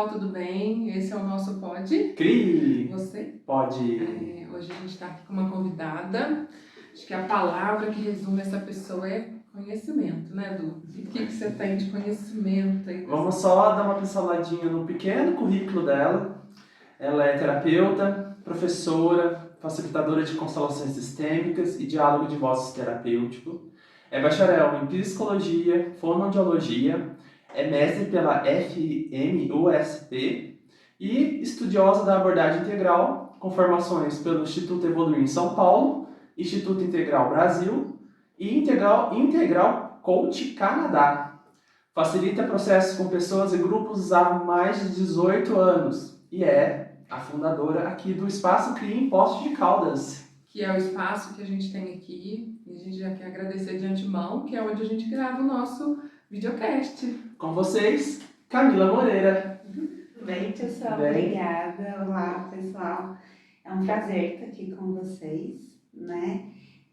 pessoal, tudo bem? Esse é o nosso Pode? Cri! Você? Pode. Hoje a gente está aqui com uma convidada. Acho que a palavra que resume essa pessoa é conhecimento, né, Edu? E o que você tem de conhecimento aí? Vamos só dar uma pinceladinha no pequeno currículo dela. Ela é terapeuta, professora, facilitadora de constelações sistêmicas e diálogo de vozes terapêutico. É bacharel em psicologia, fonoaudiologia, é mestre pela FMUSP e estudiosa da abordagem integral, com formações pelo Instituto Evoluir em São Paulo, Instituto Integral Brasil e Integral Coach Canadá. Facilita processos com pessoas e grupos há mais de 18 anos e é a fundadora aqui do Espaço Cria em Poços de Caldas. Que é o espaço que a gente tem aqui, e a gente já quer agradecer de antemão, que é onde a gente grava o nosso videocast. Com vocês, Camila Moreira. Bem, pessoal, Bem. obrigada. Olá, pessoal. É um prazer estar aqui com vocês, né?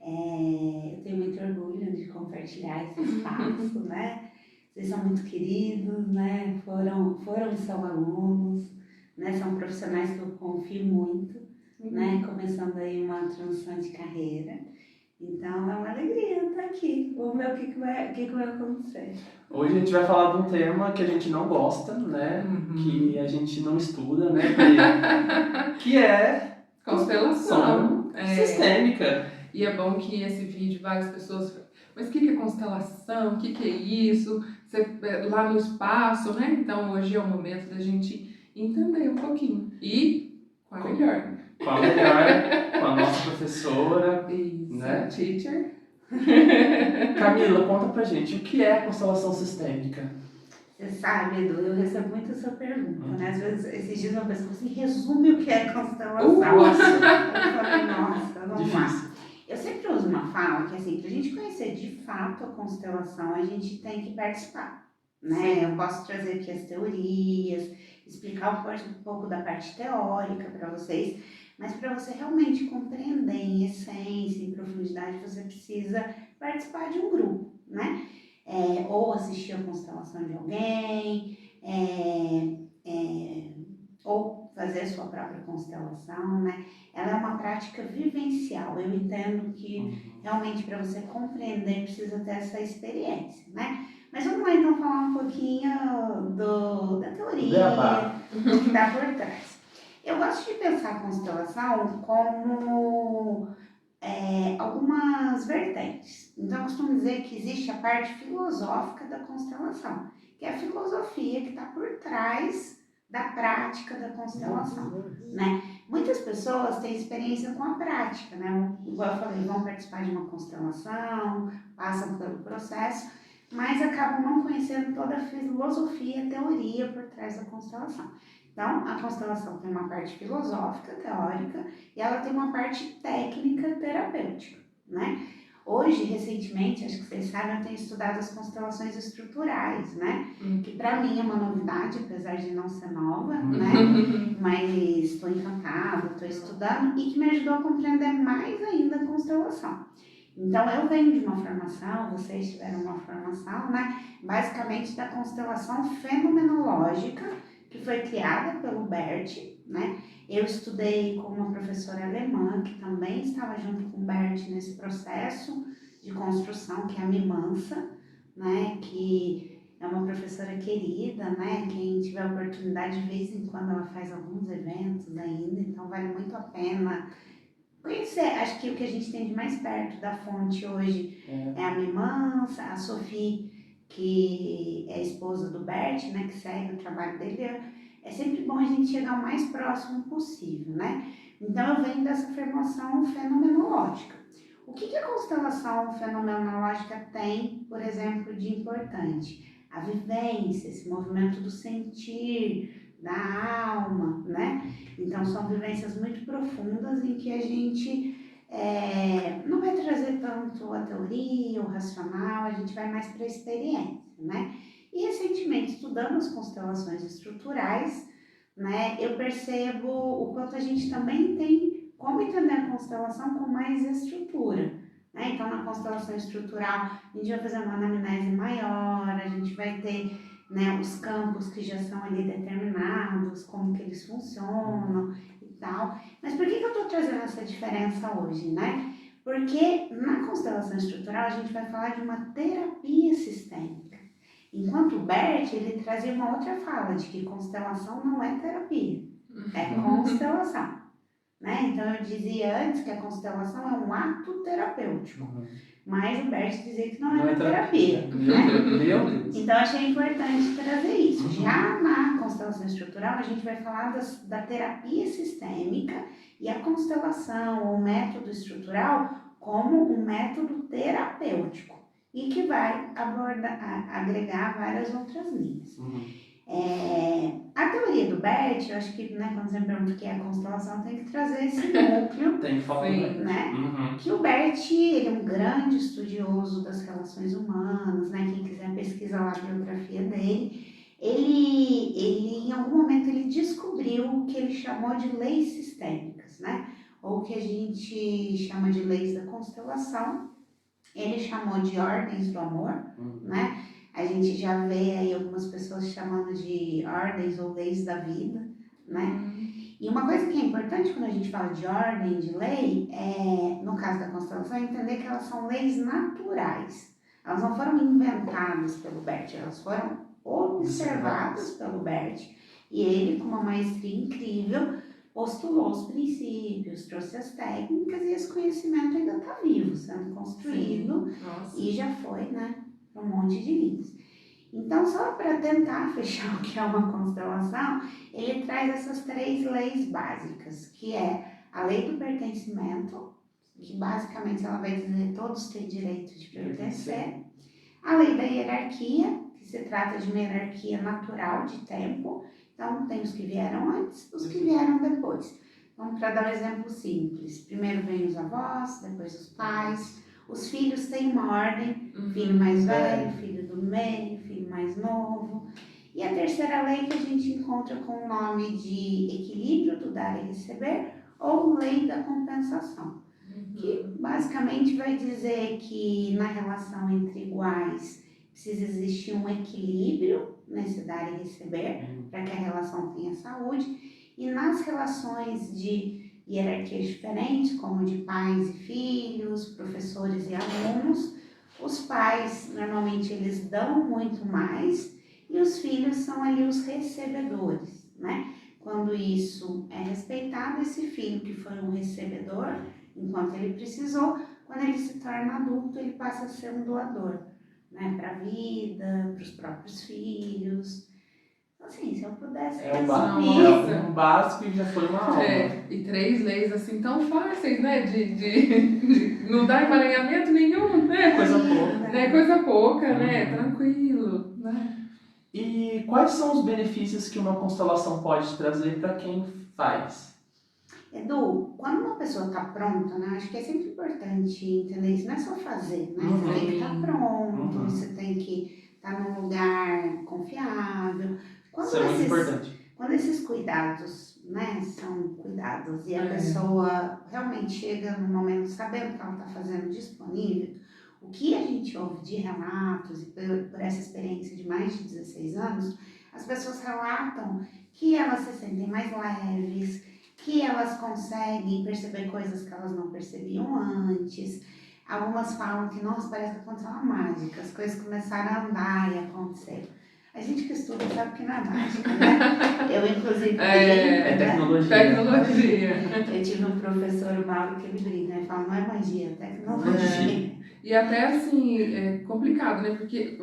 Eu tenho muito orgulho de compartilhar esse espaço, né? Vocês são muito queridos, né? Foram e são alunos, né? São profissionais que eu confio muito, né? Começando aí uma transição de carreira. Então, é uma alegria estar aqui. Vamos ver o que vai acontecer. Hoje a gente vai falar de um tema que a gente não gosta, né? Que a gente não estuda, né? Que é Constelação. sistêmica. E é bom que esse vídeo, várias pessoas... Mas o que é constelação? O que é isso? Lá no espaço, né? Então, hoje é o momento da gente entender um pouquinho. E com a melhor. Com a nossa professora, Isso, né? Teacher. Camila, conta pra gente, o que é constelação sistêmica? Você sabe, Edu, eu recebo muito essa pergunta, né? Às vezes, esses dias uma pessoa assim, resume o que é constelação. Nossa! Eu falei, nossa, vamos lá. Difícil. Eu sempre uso uma fala que, assim, pra gente conhecer de fato a constelação, a gente tem que participar, né? Sim. Eu posso trazer aqui as teorias, explicar um pouco da parte teórica para vocês, mas para você realmente compreender em essência, em profundidade, você precisa participar de um grupo, né? Ou assistir a constelação de alguém, ou fazer a sua própria constelação, né? Ela é uma prática vivencial. Eu entendo que realmente para você compreender precisa ter essa experiência, né? Mas vamos lá então falar um pouquinho da teoria, do que dá por trás. Eu gosto de pensar a constelação como algumas vertentes. Então, eu costumo dizer que existe a parte filosófica da constelação, que é a filosofia que está por trás da prática da constelação, né? Muitas pessoas têm experiência com a prática, né? Igual eu falei, vão participar de uma constelação, passam pelo processo, mas acabam não conhecendo toda a filosofia e teoria por trás da constelação. Então, a constelação tem uma parte filosófica, teórica, e ela tem uma parte técnica, terapêutica, né? Hoje, recentemente, acho que vocês sabem, eu tenho estudado as constelações estruturais, né? Que para mim é uma novidade, apesar de não ser nova, né? Mas estou encantada, estou estudando e que me ajudou a compreender mais ainda a constelação. Então, eu venho de uma formação, vocês tiveram uma formação, né? Basicamente da constelação fenomenológica, que foi criada pelo Bert, né? Eu estudei com uma professora alemã, que também estava junto com o Bert nesse processo de construção, que é a Mimansa, né? Que é uma professora querida, né? Quem tiver a oportunidade, de vez em quando ela faz alguns eventos ainda, então vale muito a pena conhecer. Acho que o que a gente tem de mais perto da fonte hoje é a Mimansa, a Sophie, que é a esposa do Bert, né? Que segue o trabalho dele. É sempre bom a gente chegar o mais próximo possível, né? Então, eu venho dessa formação fenomenológica. O que a constelação fenomenológica tem, por exemplo, de importante? A vivência, esse movimento do sentir, da alma, né? Então, são vivências muito profundas em que a gente não vai trazer tanto a teoria, o racional, a gente vai mais para a experiência, né? E recentemente, estudando as constelações estruturais, né, eu percebo o quanto a gente também tem como entender a constelação com mais estrutura, né? Então, na constelação estrutural, a gente vai fazer uma anamnese maior, a gente vai ter né, os campos que já são ali determinados, como que eles funcionam e tal. Mas por que eu estou trazendo essa diferença hoje, né? Porque na constelação estrutural a gente vai falar de uma terapia sistêmica. Enquanto o Bert, ele trazia uma outra fala de que constelação não é terapia, é constelação. Né? Então eu dizia antes que a constelação é um ato terapêutico, mas o Bert dizia que não era terapia. Né? Então eu achei importante trazer isso. Já na constelação estrutural a gente vai falar da terapia sistêmica e a constelação ou método estrutural como um método terapêutico e que vai agregar várias outras linhas. A teoria do Bert, eu acho que, né, quando você me pergunta o que é a constelação, tem que trazer esse núcleo. Tem que falar, né? Que o Bert, ele é um grande estudioso das relações humanas, né? Quem quiser pesquisar lá a biografia dele. Ele, em algum momento, ele descobriu o que ele chamou de leis sistêmicas, né? Ou o que a gente chama de leis da constelação. Ele chamou de ordens do amor, né? A gente já vê aí algumas pessoas chamando de ordens ou leis da vida, né? E uma coisa que é importante quando a gente fala de ordem, de lei, no caso da constelação, é entender que elas são leis naturais. Elas não foram inventadas pelo Bert, elas foram observadas pelo Bert. E ele, com uma maestria incrível, postulou os princípios, trouxe as técnicas e esse conhecimento ainda está vivo, sendo construído e já foi, né? Um monte de linhas. Então, só para tentar fechar o que é uma constelação, ele traz essas 3 leis básicas, que é a lei do pertencimento, que basicamente ela vai dizer que todos têm direito de pertencer, a lei da hierarquia, que se trata de uma hierarquia natural de tempo, então tem os que vieram antes, os que vieram depois. Então, para dar um exemplo simples, primeiro vem os avós, depois os pais. Os filhos têm uma ordem, filho mais velho, filho do meio, filho mais novo. E a terceira lei que a gente encontra com o nome de equilíbrio do dar e receber, ou lei da compensação. Que basicamente vai dizer que na relação entre iguais precisa existir um equilíbrio nesse dar e receber, para que a relação tenha saúde. E nas relações de hierarquias diferentes, como de pais e filhos, professores e alunos, os pais, normalmente, eles dão muito mais e os filhos são ali os recebedores, né? Quando isso é respeitado, esse filho que foi um recebedor, enquanto ele precisou, quando ele se torna adulto, ele passa a ser um doador, né? Para a vida, para os próprios filhos. Assim, se eu pudesse um básico e já foi uma aula. E 3 leis assim tão fáceis, né? De não dar emaranhamento nenhum, né? Coisa pouca. Coisa pouca, né? Tranquilo, né? E quais são os benefícios que uma constelação pode trazer para quem faz? Edu, quando uma pessoa está pronta, né? Acho que é sempre importante entender isso. Não é só fazer, né? Você tem que estar pronto, você tem que estar num lugar confiável. Isso é muito importante. Quando esses cuidados, né, são cuidados e a pessoa realmente chega no momento sabendo que ela está fazendo disponível, o que a gente ouve de relatos e por essa experiência de mais de 16 anos, as pessoas relatam que elas se sentem mais leves, que elas conseguem perceber coisas que elas não percebiam antes. Algumas falam que, nossa, parece que aconteceu uma mágica, as coisas começaram a andar e acontecer. A gente que estuda sabe que não é mágica, né? Eu, inclusive, tecnologia. Eu tive um professor, o Mauro, que ele brinca, ele fala, não é magia, é tecnologia. E até assim, é complicado, né? Porque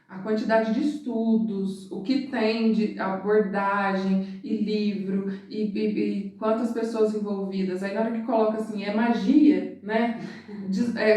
a quantidade de estudos, o que tem de abordagem e livro e quantas pessoas envolvidas. Aí na hora que coloca assim, é magia, né?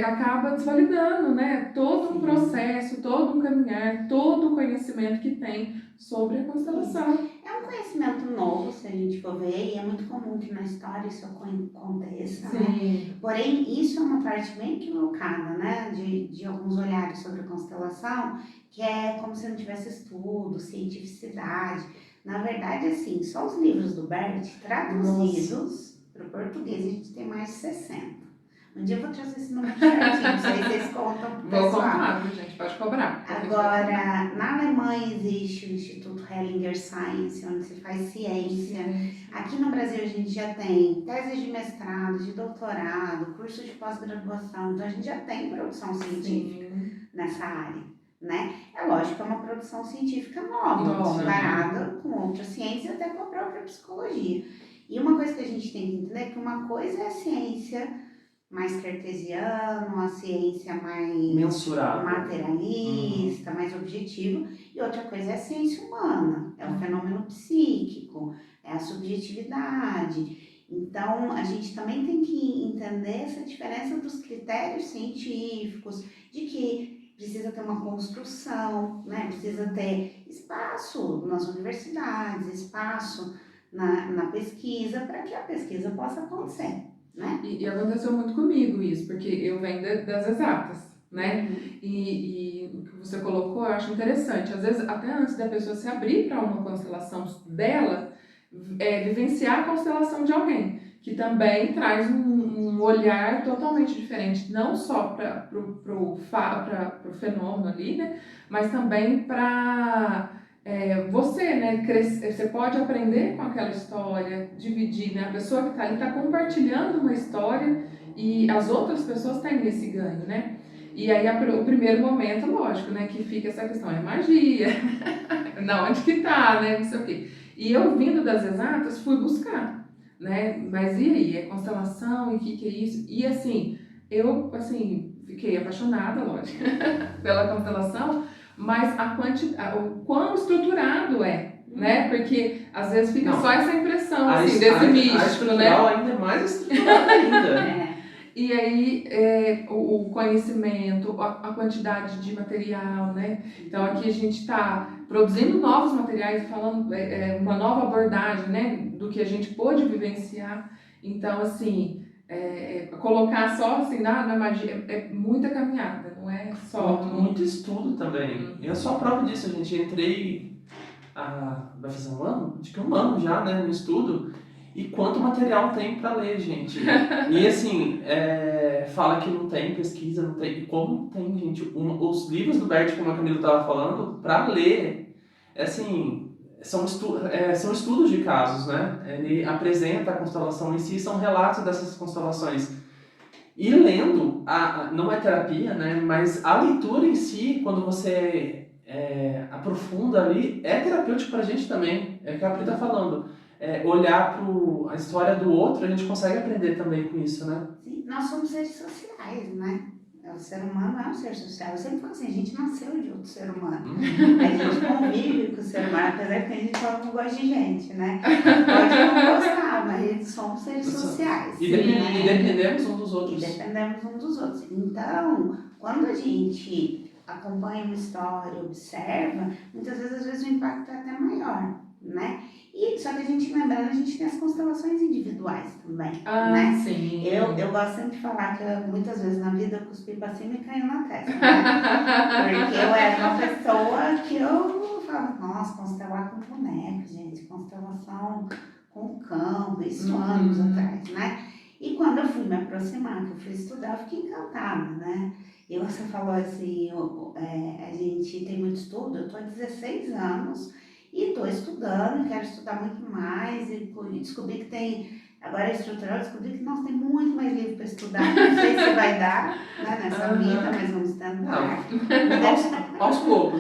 Acaba desvalidando, né? Todo um processo, todo um caminhar, todo o conhecimento que tem sobre a constelação. É um conhecimento novo, se a gente for ver, e é muito comum que na história isso aconteça, né? Porém, isso é uma parte bem equivocada, né? De alguns olhares sobre a constelação, que é como se não tivesse estudo, cientificidade. Na verdade, assim, só os livros do Bert traduzidos para o português, a gente tem mais de 60. Um dia eu vou trazer esse número certinho, não sei se vocês contam pro Vou pessoal. contar, viu, gente? Pode cobrar. Agora, na Alemanha existe o Instituto Hellinger Science, onde se faz ciência. Aqui no Brasil a gente já tem tese de mestrado, de doutorado, curso de pós-graduação, então a gente já tem produção científica nessa área, né? É lógico que é uma produção científica nova, comparada com outras ciências, até com a própria psicologia. E uma coisa que a gente tem que entender é que uma coisa é a ciência mais cartesiana, uma ciência mais mensurável, materialista, mais objetiva, e outra coisa é a ciência humana, é o fenômeno psíquico, é a subjetividade. Então, a gente também tem que entender essa diferença dos critérios científicos, de que precisa ter uma construção, né? Precisa ter espaço nas universidades, espaço na pesquisa, para que a pesquisa possa acontecer, né? E aconteceu muito comigo isso, porque eu venho das exatas, né? E o que você colocou eu acho interessante. Às vezes, até antes da pessoa se abrir para uma constelação dela, vivenciar a constelação de alguém, que também traz um olhar totalmente diferente, não só para o fenômeno ali, né? Mas também para você, né? Você pode aprender com aquela história, dividir, né? A pessoa que está ali está compartilhando uma história e as outras pessoas têm esse ganho, né? E aí o primeiro momento, lógico, né? Que fica essa questão, é magia, não, onde que tá, né? Não sei o quê. E eu vindo das exatas fui buscar, né? Mas e aí, é constelação, e o que é isso? E assim, eu fiquei apaixonada, lógico, pela constelação, mas o quão estruturado é, né? Porque às vezes fica só essa impressão assim, desse místico, né? Ainda é mais estruturado ainda. E aí, o conhecimento, a quantidade de material, né? Então, aqui a gente está produzindo novos materiais, falando uma nova abordagem, né? Do que a gente pôde vivenciar. Então, assim, colocar só assim na magia é muita caminhada, não é só... Muito estudo também. E eu sou a prova disso, a gente entrei, vai fazer um ano? Acho que um ano já, né, no estudo. E quanto material tem para ler, gente. E assim, fala que não tem pesquisa, não tem. E como tem, gente? Os livros do Bert, como a Camila estava falando, para ler, assim, são estudos de casos, né? Ele apresenta a constelação em si, são relatos dessas constelações. E lendo, não é terapia, né? Mas a leitura em si, quando você aprofunda ali, é terapêutico pra gente também. É o que a Pri tá falando. Olhar para a história do outro, a gente consegue aprender também com isso, né? Sim, nós somos seres sociais, né? O ser humano é um ser social. Eu sempre falo assim, a gente nasceu de outro ser humano. A gente convive com o ser humano, apesar que a gente só não gosta de gente, né? Pode não gostar, mas a gente somos seres sociais. E dependemos um dos outros. E dependemos um dos outros. Então, quando a gente acompanha uma história, observa, muitas vezes o impacto é até maior, né? E só que a gente lembrando, a gente tem as constelações individuais também, né? Sim. Eu gosto sempre de falar que muitas vezes na vida eu cuspi pra cima e caiu na testa, né? Porque eu era uma pessoa que eu falava, nossa, constelar com boneco, gente, constelação com campo, isso anos atrás, né? E quando eu fui me aproximar, que eu fui estudar, eu fiquei encantada, né? E você falou assim, a gente tem muito estudo, eu tô há 16 anos, e estou estudando, quero estudar muito mais, e descobri que tem, agora estrutural, descobri que nós temos muito mais livro para estudar, não sei se vai dar, né, nessa vida, mas vamos tentar. Aos poucos.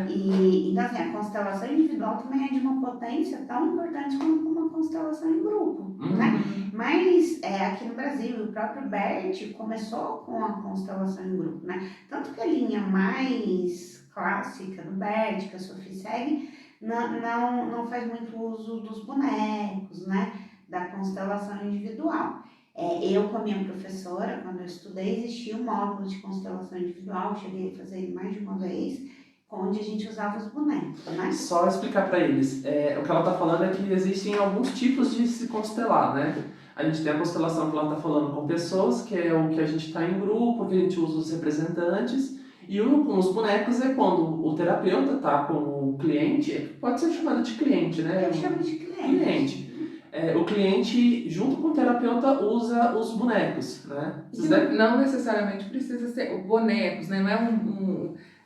Então, assim, a constelação individual também é de uma potência tão importante quanto uma constelação em grupo, né? Mas aqui no Brasil, o próprio Bert começou com a constelação em grupo, né? Tanto que a linha mais clássica do Bert, que a Sofia segue, não faz muito uso dos bonecos, né? Da constelação individual. Eu, com a minha professora, quando eu estudei, existia um módulo de constelação individual, cheguei a fazer ele mais de uma vez, onde a gente usava os bonecos, né? Só explicar para eles, o que ela está falando é que existem alguns tipos de se constelar, né? A gente tem a constelação que ela está falando com pessoas, que é o que a gente está em grupo, que a gente usa os representantes, e com os bonecos é quando o terapeuta está com o cliente, pode ser chamado de cliente, né? Eu chamo de cliente. o cliente, junto com o terapeuta, usa os bonecos, né? Não necessariamente precisa ser bonecos, né? Não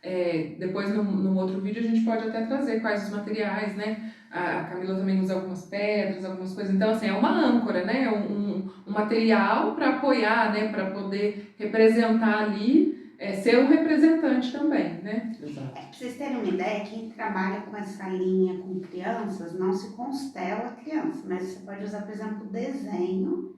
é depois, num outro vídeo, a gente pode até trazer quais os materiais, né? A Camila também usa algumas pedras, algumas coisas. Então, assim, é uma âncora, né? Um material para apoiar, né? Para poder representar ali, ser um representante também, né? Exato. Pra vocês terem uma ideia, quem trabalha com essa linha com crianças não se constela criança, mas você pode usar, por exemplo, desenho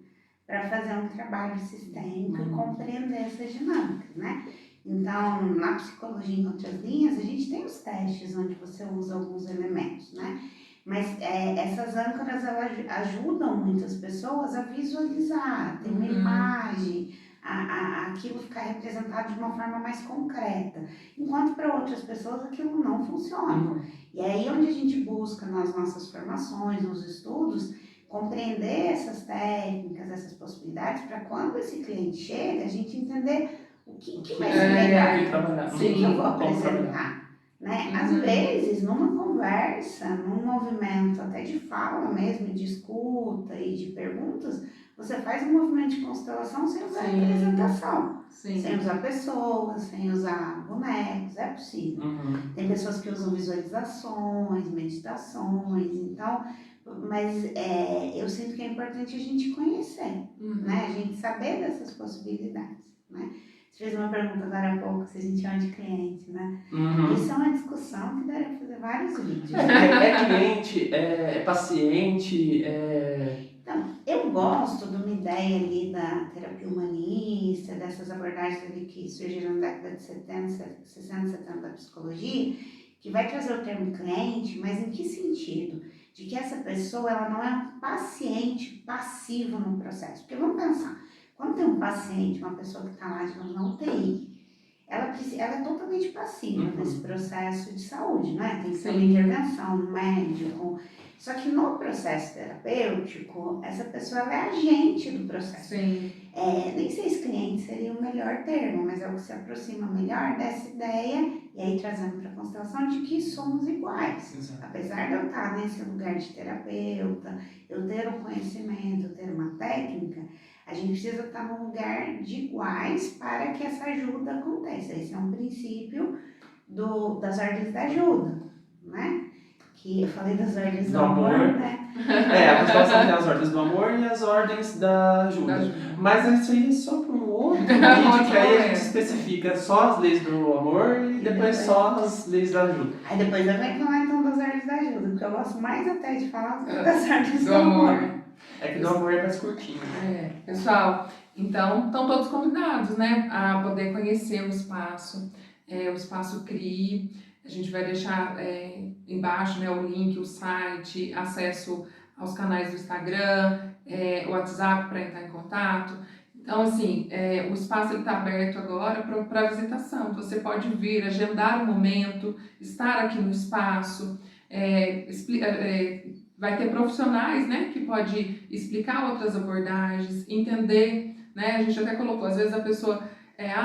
para fazer um trabalho sistêmico e compreender essas dinâmicas, né? Então, na psicologia em outras linhas, a gente tem os testes onde você usa alguns elementos, né? Mas essas âncoras, elas ajudam muitas pessoas a visualizar, ter uma imagem, aquilo ficar representado de uma forma mais concreta. Enquanto para outras pessoas aquilo não funciona. E é aí onde a gente busca nas nossas formações, nos estudos, compreender essas técnicas, essas possibilidades, para quando esse cliente chega, a gente entender o que vai ser melhor, o que eu vou apresentar. Né? Às vezes, numa conversa, num movimento até de fala mesmo, de escuta e de perguntas, você faz um movimento de constelação sem usar representação, sem usar pessoas, sem usar bonecos, é possível. Tem pessoas que usam visualizações, meditações, então, mas eu sinto que é importante a gente conhecer, né? A gente saber dessas possibilidades, né? Você fez uma pergunta agora há pouco, se a gente chama de cliente, né? Isso é uma discussão que daria para fazer vários vídeos. É cliente, é paciente, Então, eu gosto de uma ideia ali da terapia humanista, dessas abordagens ali que surgiram na década de 70, 60, 70 da psicologia, que vai trazer o termo cliente, mas em que sentido? De que essa pessoa ela não é um paciente passivo no processo. Porque vamos pensar, quando tem um paciente, uma pessoa que está lá, digamos, na UTI, ela é totalmente passiva nesse processo de saúde, né? Tem que ter uma intervenção, um médico. Só que no processo terapêutico, essa pessoa ela é agente do processo. Nem sei se cliente seria o melhor termo, mas é o que se aproxima melhor dessa ideia, e aí trazendo para a constelação, de que somos iguais. Exato. Apesar de eu estar nesse lugar de terapeuta, eu ter um conhecimento, eu ter uma técnica, a gente precisa estar num lugar de iguais para que essa ajuda aconteça. Esse é um princípio das ordens da ajuda, né? Que eu falei das ordens do amor, né? A constelação tem as ordens do amor e as ordens da ajuda. Mas isso aí é só para um outro vídeo, que aí a gente especifica só as leis do amor e depois só as leis da ajuda. Aí depois eu venho falar então das ordens da ajuda, porque eu gosto mais até de falar das ordens do amor. É que do amor é mais curtinho. Pessoal, então estão todos convidados, né, a poder conhecer o espaço CRI. A gente vai deixar embaixo, né, o link, o site, acesso aos canais do Instagram, o WhatsApp para entrar em contato. Então, assim, o espaço está aberto agora para visitação. Você pode vir, agendar um momento, estar aqui no espaço, vai ter profissionais, né, que pode explicar outras abordagens, entender, né, a gente até colocou, às vezes a pessoa,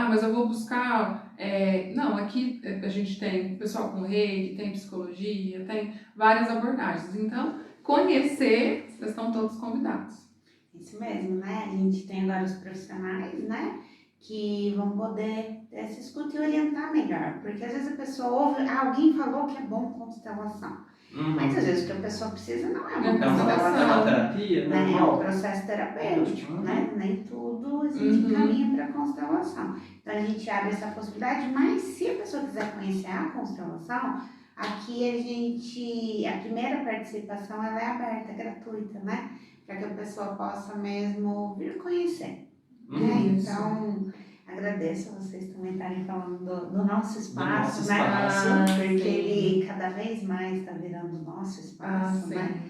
mas eu vou buscar, não, aqui a gente tem pessoal com reiki, tem psicologia, tem várias abordagens, então, conhecer, vocês estão todos convidados. Isso mesmo, né, a gente tem agora os profissionais, né, que vão poder se escutar e orientar melhor, porque às vezes a pessoa ouve, alguém falou que é bom constelação. Mas às vezes o que a pessoa precisa não é uma constelação. É uma terapia, né? É um processo terapêutico, né? Nem tudo a gente caminha para a constelação. Então a gente abre essa possibilidade, mas se a pessoa quiser conhecer a constelação, aqui a primeira participação ela é aberta, gratuita, né? Para que a pessoa possa mesmo vir conhecer. Né? Então, agradeço a vocês também estarem falando do nosso espaço, né? Porque ele cada vez mais está virando nosso espaço, né?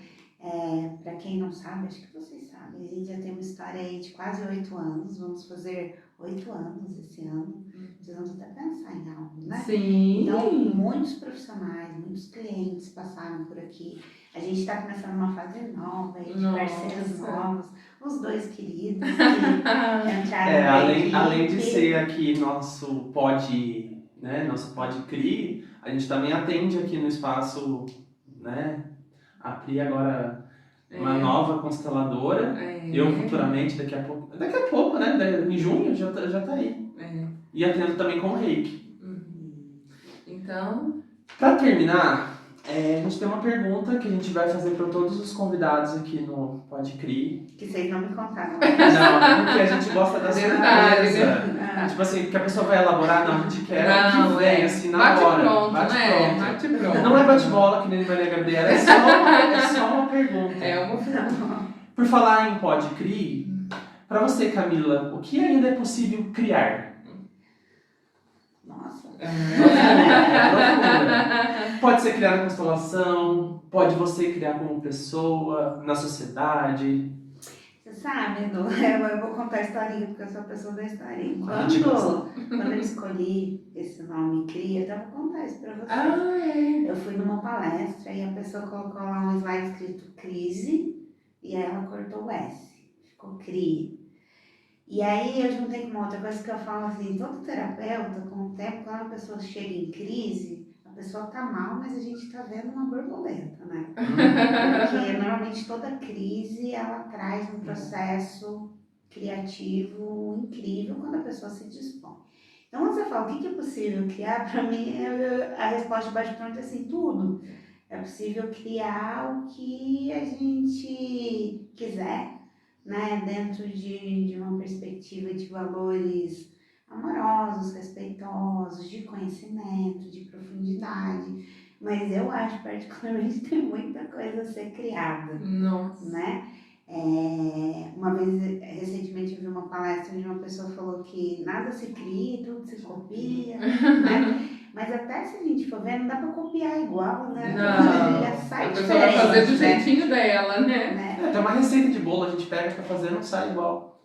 Para quem não sabe, acho que vocês sabem, a gente já tem uma história aí de quase 8 anos, vamos fazer 8 anos esse ano, precisamos até pensar em algo, né? Sim. Então, muitos profissionais, muitos clientes passaram por aqui, a gente está começando uma fase nova aí, de parceiros novos, os dois queridos que entraram além de ser aqui nosso Pod CRI, a gente também atende aqui no espaço, né? A Pri agora uma nova consteladora. Eu futuramente, daqui a pouco, né? Em junho já tá aí. E atendo também com reiki. Então, para terminar, a gente tem uma pergunta que a gente vai fazer para todos os convidados aqui no Pode Crer. Que vocês não me contaram. Não, porque a gente gosta da Verdade, surpresa. Tipo assim, que a pessoa vai elaborar, não, a gente quer que vem, assim, na hora. Bate pronto. Bate pronto. Não é bate-bola, que nem Maria Gabriela, é só uma pergunta. É uma pergunta. Por falar em Pode Crer, para você, Camila, o que ainda é possível criar? Nossa. Pode ser criar na constelação, pode você criar como pessoa, na sociedade. Você sabe, Edu, eu vou contar a historinha, porque eu sou a pessoa da historinha. Quando eu escolhi esse nome Cria, então eu vou contar isso pra vocês. Eu fui numa palestra e a pessoa colocou lá um slide escrito crise, e aí ela cortou o S, ficou Cria. E aí eu juntei com uma outra coisa que eu falo assim, todo terapeuta, com o tempo, quando a pessoa chega em crise, a pessoa tá mal, mas a gente tá vendo uma borboleta, né? Porque normalmente toda crise, ela traz um processo criativo incrível quando a pessoa se dispõe. Então, quando você fala o que é possível criar, para mim, a resposta de bate-pronto é assim, tudo. É possível criar o que a gente quiser, né, dentro de uma perspectiva de valores amorosos, respeitosos, de conhecimento, de profundidade. Mas eu acho, particularmente, que tem muita coisa a ser criada. Nossa. Né? Uma vez, recentemente, eu vi uma palestra onde uma pessoa falou que nada se cria, tudo se copia, né? Mas até se a gente for ver, não dá pra copiar igual, né? Não, já sai a pessoa vai fazer do jeitinho dela, né? Tem uma receita de bolo, a gente pega pra fazer, não sai igual.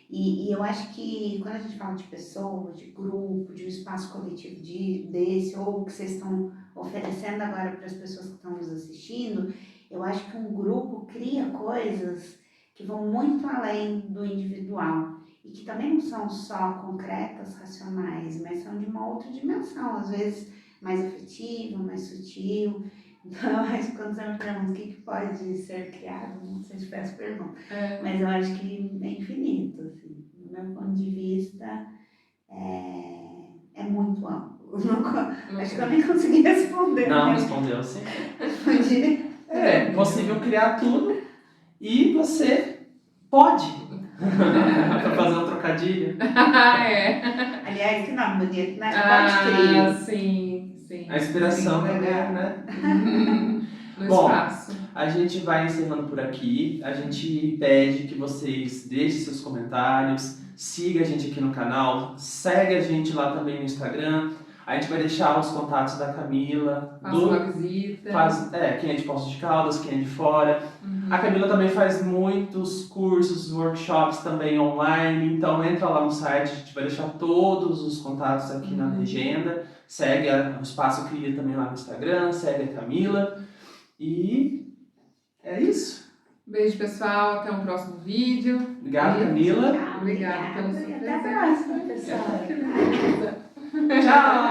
E eu acho que quando a gente fala de pessoa, de grupo, de um espaço coletivo desse, ou que vocês estão oferecendo agora para as pessoas que estão nos assistindo, eu acho que um grupo cria coisas que vão muito além do individual e que também não são só concretas, racionais, mas são de uma outra dimensão, às vezes mais afetiva, mais sutil. Então, eu acho que quando você me pergunta o que pode ser criado, não sei se peço pergunta, mas eu acho que é infinito, assim. Do meu ponto de vista, é muito amplo. Acho que eu nem consegui responder. Não, respondeu sim. Respondi. É possível criar tudo e você pode. Pra fazer um trocadilho. Aliás, que nome bonito, né? Pode criar. Sim. A inspiração também, né? No Bom, espaço. A gente vai encerrando por aqui. A gente pede que vocês deixem seus comentários, siga a gente aqui no canal, segue a gente lá também no Instagram. A gente vai deixar os contatos da Camila. Faça uma visita. Quem é de Poços de Caldas, quem é de fora. A Camila também faz muitos cursos, workshops também online. Então entra lá no site, a gente vai deixar todos os contatos aqui na legenda. Segue o Espaço Cria também lá no Instagram, segue a Camila. E é isso. Beijo, pessoal. Até o próximo vídeo. Obrigado, Camila. Obrigada pela sua presença. Até a próxima, pessoal. Tchau!